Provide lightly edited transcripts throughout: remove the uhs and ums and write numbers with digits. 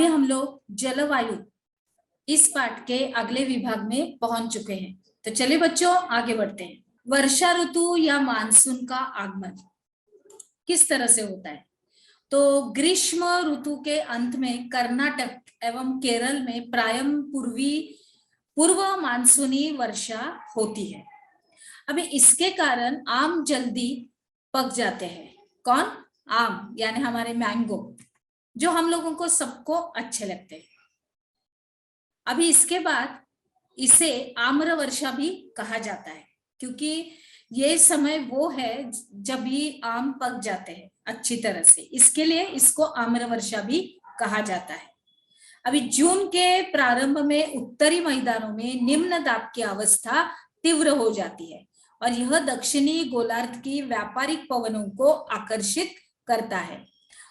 अभी हम लोग जलवायु इस पाठ के अगले विभाग में पहुंच चुके हैं। तो चलिए बच्चों आगे बढ़ते हैं। वर्षा ऋतु या मानसून का आगमन किस तरह से होता है? तो ग्रीष्म ऋतु के अंत में कर्नाटक एवं केरल में प्रायः पूर्व मानसूनी वर्षा होती है। अभी इसके कारण आम जल्दी पक जाते हैं। कौन? आम, यानी हमारे मैंगो, जो हम लोगों को सबको अच्छे लगते हैं। अभी इसके बाद इसे आम्र वर्षा भी कहा जाता है, क्योंकि ये समय वो है जब ये आम पक जाते हैं अच्छी तरह से, इसके लिए इसको आम्र वर्षा भी कहा जाता है। अभी जून के प्रारंभ में उत्तरी मैदानों में निम्न दाब की अवस्था तीव्र हो जाती है और यह दक्षिणी गोलार्ध की व्यापारिक पवनों को आकर्षित करता है।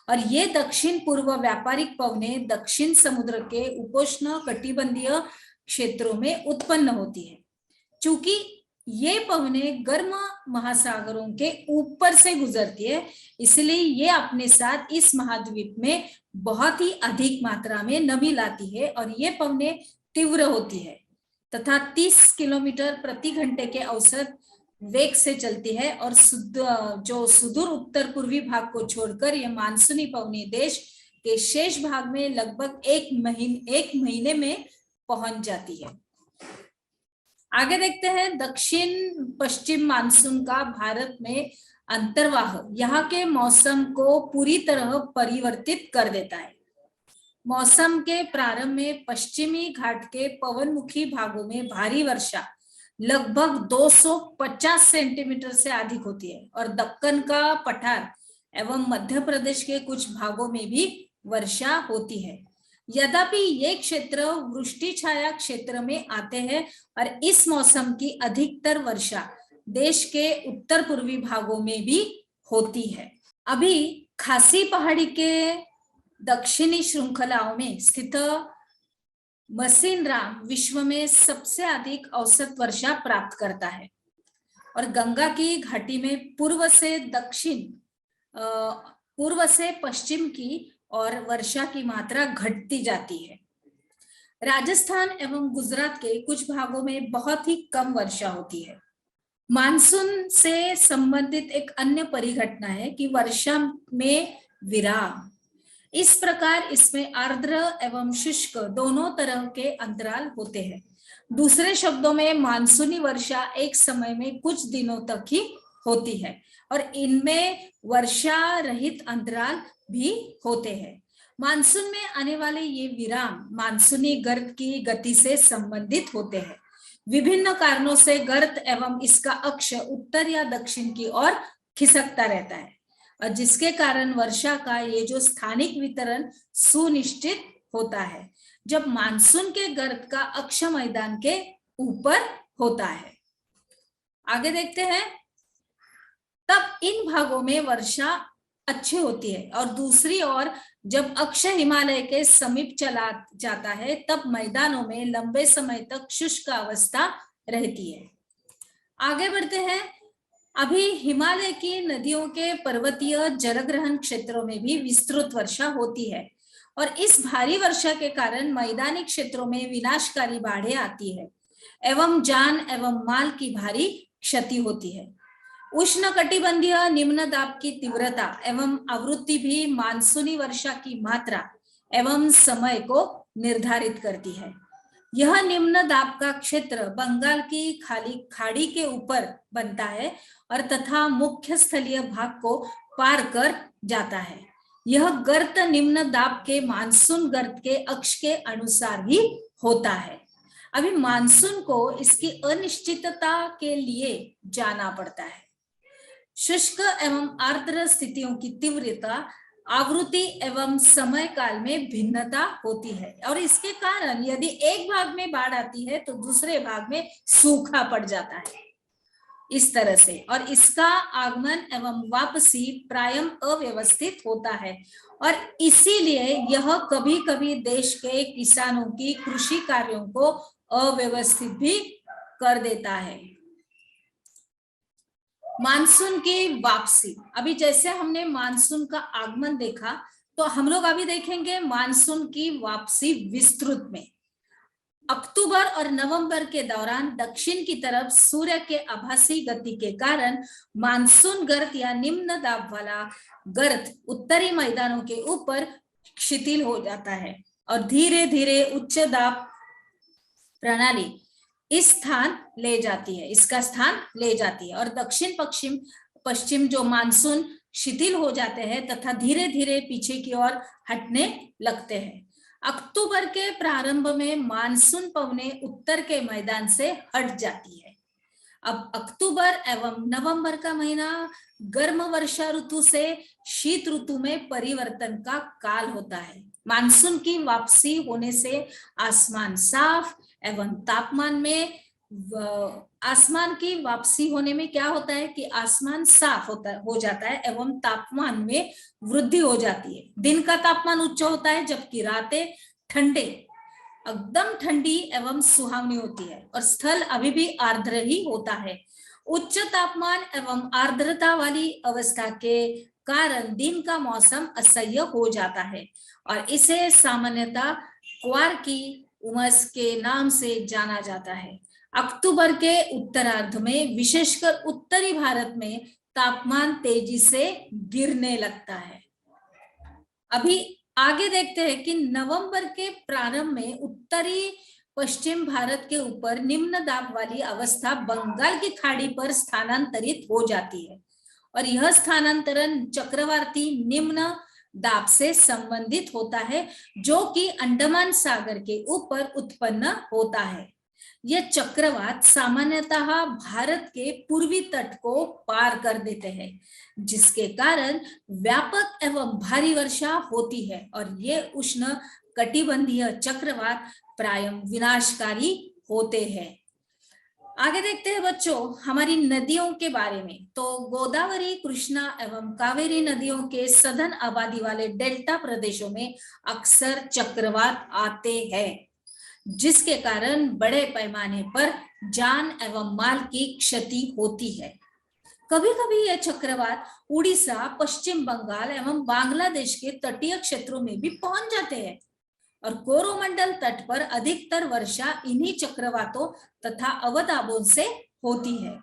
और ये दक्षिण पूर्व व्यापारिक पवनें दक्षिण समुद्र के उपोष्ण कटिबंधीय क्षेत्रों में उत्पन्न होती है। चूंकि ये पवनें गर्म महासागरों के ऊपर से गुजरती है, इसलिए ये अपने साथ इस महाद्वीप में बहुत ही अधिक मात्रा में नमी लाती है और ये पवनें तीव्र होती है तथा 30 किलोमीटर प्रति घंटे के औसत वेग से चलती है और जो सुदूर उत्तर पूर्वी भाग को छोड़कर ये मानसूनी पवनें देश के शेष भाग में लगभग एक महीने में पहुंच जाती है। आगे देखते हैं दक्षिण पश्चिम मानसून का भारत में अंतर्वाह यहाँ के मौसम को पूरी तरह परिवर्तित कर देता है। मौसम के प्रारंभ में पश्चिमी घाट के पवनमुखी भागों में भारी वर्षा लगभग 250 सेंटीमीटर से अधिक होती है और दक्कन का पठार एवं मध्य प्रदेश के कुछ भागों में भी वर्षा होती है। यद्यपि ये क्षेत्र वृष्टि छाया क्षेत्र में आते हैं और इस मौसम की अधिकतर वर्षा देश के उत्तर पूर्वी भागों में भी होती है। अभी खासी पहाड़ी के दक्षिणी श्रृंखलाओं में स्थित मसीनराम विश्व में सबसे अधिक औसत वर्षा प्राप्त करता है और गंगा की घाटी में पूर्व से पश्चिम की और वर्षा की मात्रा घटती जाती है। राजस्थान एवं गुजरात के कुछ भागों में बहुत ही कम वर्षा होती है। मानसून से संबंधित एक अन्य परिघटना है कि वर्षा में विराम। इस प्रकार इसमें आर्द्र एवं शुष्क दोनों तरह के अंतराल होते हैं। दूसरे शब्दों में मानसूनी वर्षा एक समय में कुछ दिनों तक ही होती है और इनमें वर्षा रहित अंतराल भी होते हैं। मानसून में आने वाले ये विराम मानसूनी गर्त की गति से संबंधित होते हैं। विभिन्न कारणों से गर्त एवं इसका अक्ष उत्तर या दक्षिण की ओर खिसकता रहता है और जिसके कारण वर्षा का ये जो स्थानिक वितरण सुनिश्चित होता है जब मानसून के गर्त का अक्ष मैदान के ऊपर होता है। आगे देखते हैं, तब इन भागों में वर्षा अच्छी होती है और दूसरी ओर जब अक्ष हिमालय के समीप चला जाता है तब मैदानों में लंबे समय तक शुष्क अवस्था रहती है। आगे बढ़ते हैं, अभी हिमालय की नदियों के पर्वतीय जलग्रहण क्षेत्रों में भी विस्तृत वर्षा होती है और इस भारी वर्षा के कारण मैदानी क्षेत्रों में विनाशकारी बाढ़ें आती है एवं जान एवं माल की भारी क्षति होती है। उष्णकटिबंधीय निम्न दाब की तीव्रता एवं आवृत्ति भी मानसूनी वर्षा की मात्रा एवं समय को निर्धारित करती है। यह निम्न दाब का क्षेत्र बंगाल की खाड़ी के ऊपर बनता है और तथा मुख्य स्थलीय भाग को पार कर जाता है। यह गर्त निम्न दाब के मानसून गर्त के अक्ष के अनुसार ही होता है। अभी मानसून को इसकी अनिश्चितता के लिए जाना पड़ता है। शुष्क एवं आर्द्र स्थितियों की तीव्रता, आवृत्ति एवं समय काल में भिन्नता होती है और इसके कारण यदि एक भाग में बाढ़ आती है तो दूसरे भाग में सूखा पड़ जाता है इस तरह से, और इसका आगमन एवं वापसी प्रायः अव्यवस्थित होता है और इसीलिए यह कभी कभी देश के किसानों की कृषि कार्यों को अव्यवस्थित भी कर देता है। मानसून की वापसी, अभी जैसे हमने मानसून का आगमन देखा तो हम लोग अभी देखेंगे मानसून की वापसी विस्तृत में। अक्टूबर और नवंबर के दौरान दक्षिण की तरफ सूर्य के आभासी गति के कारण मानसून गर्त या निम्न दाब वाला गर्त उत्तरी मैदानों के ऊपर शिथिल हो जाता है और धीरे धीरे उच्च दाब प्रणाली इसका स्थान ले जाती है और दक्षिण पश्चिम जो मानसून शिथिल हो जाते हैं तथा धीरे धीरे पीछे की ओर हटने लगते हैं। अक्टूबर के प्रारंभ में मानसून पवनें उत्तर के मैदान से हट जाती है। अब अक्टूबर एवं नवंबर का महीना गर्म वर्षा ऋतु से शीत ऋतु में परिवर्तन का काल होता है। मानसून की वापसी होने से आसमान साफ एवं आसमान की वापसी होने में क्या होता है कि आसमान साफ हो जाता है एवं तापमान में वृद्धि हो जाती है। दिन का तापमान उच्च होता है जबकि रातें एकदम ठंडी एवं सुहावनी होती है और स्थल अभी भी आर्द्र ही होता है। उच्च तापमान एवं आर्द्रता वाली अवस्था के कारण दिन का मौसम असह्य हो जाता है और इसे सामान्यतः क्वार की उमस के नाम से जाना जाता है। अक्टूबर के उत्तरार्ध में विशेषकर उत्तरी भारत में तापमान तेजी से गिरने लगता है। अभी आगे देखते हैं कि नवंबर के प्रारंभ में उत्तरी पश्चिम भारत के ऊपर निम्न दाब वाली अवस्था बंगाल की खाड़ी पर स्थानांतरित हो जाती है और यह स्थानांतरण चक्रवाती निम्न दाब से संबंधित होता है जो कि अंडमान सागर के ऊपर उत्पन्न होता है। यह चक्रवात सामान्यतः भारत के पूर्वी तट को पार कर देते हैं जिसके कारण व्यापक एवं भारी वर्षा होती है और ये उष्ण कटिबंधीय चक्रवात प्रायः विनाशकारी होते हैं। आगे देखते हैं बच्चों हमारी नदियों के बारे में। तो गोदावरी, कृष्णा एवं कावेरी नदियों के सघन आबादी वाले डेल्टा प्रदेशों में अक्सर चक्रवात आते हैं जिसके कारण बड़े पैमाने पर जान एवं माल की क्षति होती है। कभी कभी यह चक्रवात उड़ीसा, पश्चिम बंगाल एवं बांग्लादेश के तटीय क्षेत्रों में भी पहुंच जाते हैं और कोरोमंडल तट पर अधिकतर वर्षा इन्हीं चक्रवातों तथा अवदाबों से होती है।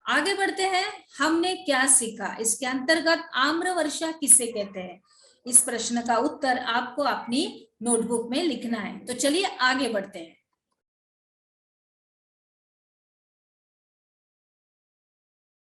आगे बढ़ते हैं, हमने क्या सीखा। इसके अंतर्गत आम्र वर्षा किसे कहते हैं? इस प्रश्न का उत्तर आपको अपनी नोटबुक में लिखना है। तो चलिए आगे बढ़ते हैं।